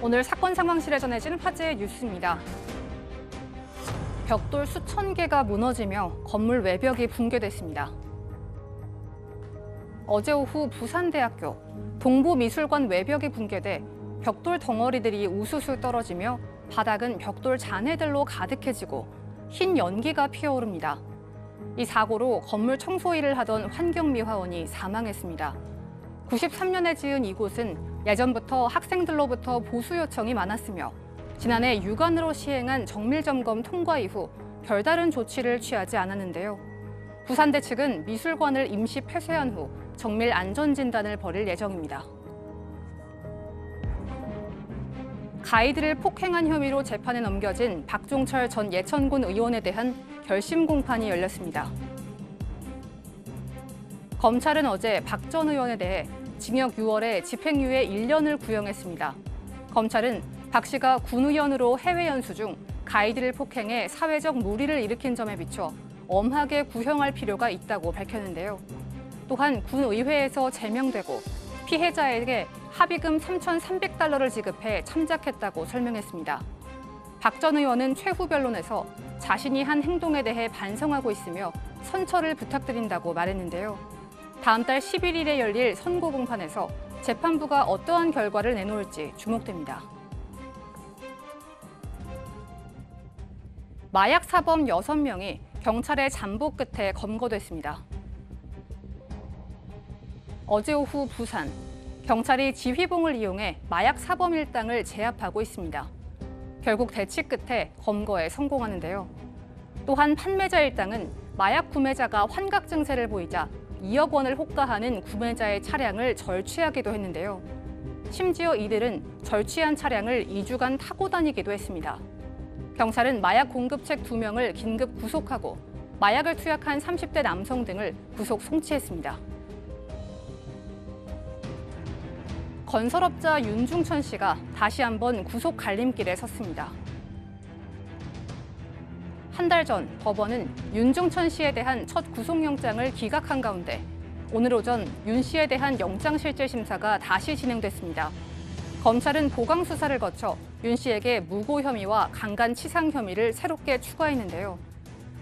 오늘 사건 상황실에 전해진 화제의 뉴스입니다. 벽돌 수천 개가 무너지며 건물 외벽이 붕괴됐습니다. 어제 오후 부산대학교 동부미술관 외벽이 붕괴돼 벽돌 덩어리들이 우수수 떨어지며 바닥은 벽돌 잔해들로 가득해지고 흰 연기가 피어오릅니다. 이 사고로 건물 청소 일을 하던 환경미화원이 사망했습니다. 93년에 지은 이곳은 예전부터 학생들로부터 보수 요청이 많았으며 지난해 육안으로 시행한 정밀점검 통과 이후 별다른 조치를 취하지 않았는데요. 부산대 측은 미술관을 임시 폐쇄한 후 정밀 안전진단을 벌일 예정입니다. 가이드를 폭행한 혐의로 재판에 넘겨진 박종철 전 예천군 의원에 대한 결심 공판이 열렸습니다. 검찰은 어제 박 전 의원에 대해 징역 6월에 집행유예 1년을 구형했습니다. 검찰은 박 씨가 군 의원으로 해외 연수 중 가이드를 폭행해 사회적 물의를 일으킨 점에 비춰 엄하게 구형할 필요가 있다고 밝혔는데요. 또한 군 의회에서 제명되고 피해자에게 합의금 3,300달러를 지급해 참작했다고 설명했습니다. 박 전 의원은 최후 변론에서 자신이 한 행동에 대해 반성하고 있으며 선처를 부탁드린다고 말했는데요. 다음 달 11일에 열릴 선고 공판에서 재판부가 어떠한 결과를 내놓을지 주목됩니다. 마약 사범 6명이 경찰의 잠복 끝에 검거됐습니다. 어제 오후 부산, 경찰이 지휘봉을 이용해 마약 사범 일당을 제압하고 있습니다. 결국 대치 끝에 검거에 성공하는데요. 또한 판매자 일당은 마약 구매자가 환각 증세를 보이자 2억 원을 호가하는 구매자의 차량을 절취하기도 했는데요. 심지어 이들은 절취한 차량을 2주간 타고 다니기도 했습니다. 경찰은 마약 공급책 2명을 긴급 구속하고 마약을 투약한 30대 남성 등을 구속 송치했습니다. 건설업자 윤중천 씨가 다시 한번 구속 갈림길에 섰습니다. 한 달 전 법원은 윤중천 씨에 대한 첫 구속영장을 기각한 가운데 오늘 오전 윤 씨에 대한 영장실질심사가 다시 진행됐습니다. 검찰은 보강 수사를 거쳐 윤 씨에게 무고 혐의와 강간치상 혐의를 새롭게 추가했는데요.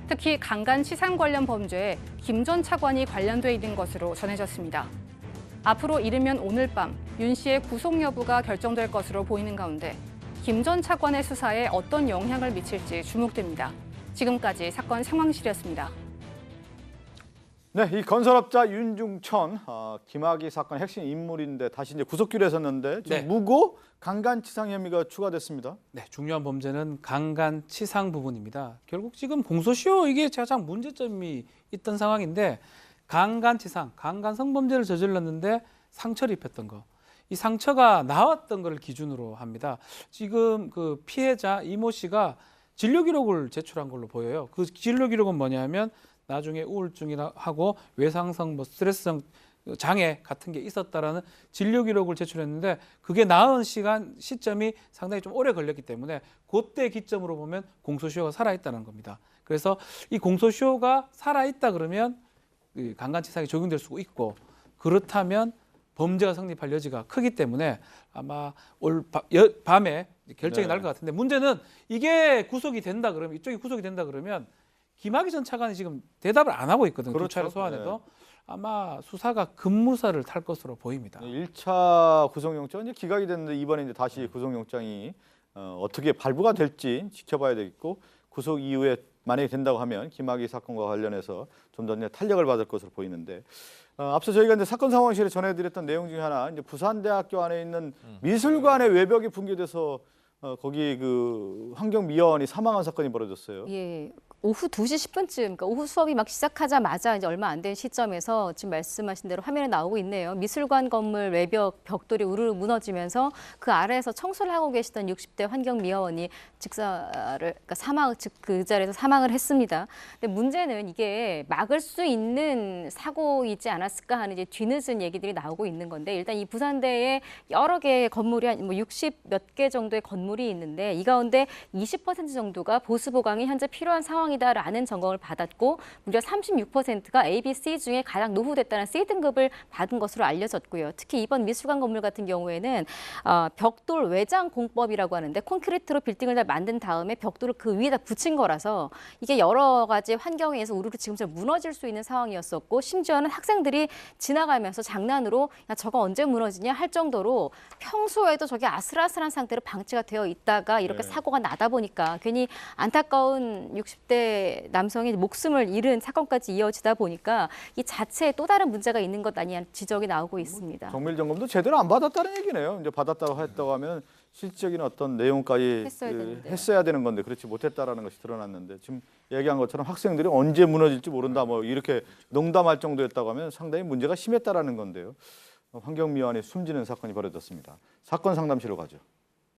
특히 강간치상 관련 범죄에 김 전 차관이 관련돼 있는 것으로 전해졌습니다. 앞으로 이르면 오늘 밤 윤 씨의 구속 여부가 결정될 것으로 보이는 가운데 김 전 차관의 수사에 어떤 영향을 미칠지 주목됩니다. 지금까지 사건 상황실이었습니다. 네, 이 건설업자 윤중천 김학의 사건 핵심 인물인데 다시 이제 구속기로 했었는데 지금 무고 강간치상 혐의가 추가됐습니다. 네, 중요한 범죄는 강간치상 부분입니다. 결국 지금 공소시효 이게 가장 문제점이 있던 상황인데 강간치상, 강간 성범죄를 저질렀는데 상처를 입혔던 거. 이 상처가 나왔던 것을 기준으로 합니다. 지금 그 피해자 이모 씨가 진료 기록을 제출한 걸로 보여요. 그 진료 기록은 뭐냐면 나중에 우울증이나 하고 외상성 뭐 스트레스성 장애 같은 게 있었다라는 진료 기록을 제출했는데 그게 나은 시점이 상당히 좀 오래 걸렸기 때문에 그때 기점으로 보면 공소시효가 살아있다는 겁니다. 그래서 이 공소시효가 살아있다 그러면 강간치상이 적용될 수 있고 그렇다면 범죄가 성립할 여지가 크기 때문에 아마 올 밤에 결정이 날 것 같은데 문제는 이게 구속이 된다 그러면 이쪽이 구속이 된다 그러면 김학의 전 차관이 지금 대답을 안 하고 있거든요. 그렇죠. 경찰 소환해도 아마 수사가 급무사를 탈 것으로 보입니다. 1차 구속영장 이제 기각이 됐는데 이번에 이제 다시 구속영장이 어떻게 발부가 될지 지켜봐야 되겠고 구속 이후에 만약에 된다고 하면 김학의 사건과 관련해서 좀 더 탄력을 받을 것으로 보이는데 앞서 저희가 이제 사건 상황실에 전해드렸던 내용 중에 하나 이제 부산대학교 안에 있는 미술관의 외벽이 붕괴돼서 거기 그 환경미화원이 사망한 사건이 벌어졌어요. 예, 오후 2시 10분쯤, 그러니까 오후 수업이 막 시작하자마자 이제 얼마 안 된 시점에서 지금 말씀하신 대로 화면에 나오고 있네요. 미술관 건물 외벽 벽돌이 우르르 무너지면서 그 아래에서 청소를 하고 계시던 60대 환경미화원이 그러니까 그 자리에서 사망을 했습니다. 근데 문제는 이게 막을 수 있는 사고이지 않았을까 하는 이제 뒤늦은 얘기들이 나오고 있는 건데 일단 이 부산대에 여러 개의 건물이 한 60몇 개 정도의 건물이 있는데 이 가운데 20% 정도가 보수 보강이 현재 필요한 상황. 상황이다라는 점검을 받았고 무려 36%가 A, B, C 중에 가장 노후됐다는 C등급을 받은 것으로 알려졌고요. 특히 이번 미술관 건물 같은 경우에는 벽돌 외장 공법이라고 하는데 콘크리트로 빌딩을 다 만든 다음에 벽돌을 그 위에다 붙인 거라서 이게 여러 가지 환경에 의해서 우르르 지금처럼 무너질 수 있는 상황이었었고 심지어는 학생들이 지나가면서 장난으로 야 저거 언제 무너지냐 할 정도로 평소에도 저게 아슬아슬한 상태로 방치가 되어 있다가 이렇게 네. 사고가 나다 보니까 괜히 안타까운 60대 남성이 목숨을 잃은 사건까지 이어지다 보니까 이 자체에 또 다른 문제가 있는 것 아니냐는 지적이 나오고 있습니다. 정밀 점검도 제대로 안 받았다는 얘기네요. 이제 받았다고 했다고 하면 실질적인 어떤 내용까지 했어야 되는 건데 그렇지 못했다라는 것이 드러났는데 지금 얘기한 것처럼 학생들이 언제 무너질지 모른다 뭐 이렇게 농담할 정도였다고 하면 상당히 문제가 심했다라는 건데요. 환경미화원이 숨지는 사건이 벌어졌습니다. 사건 상담실로 가죠.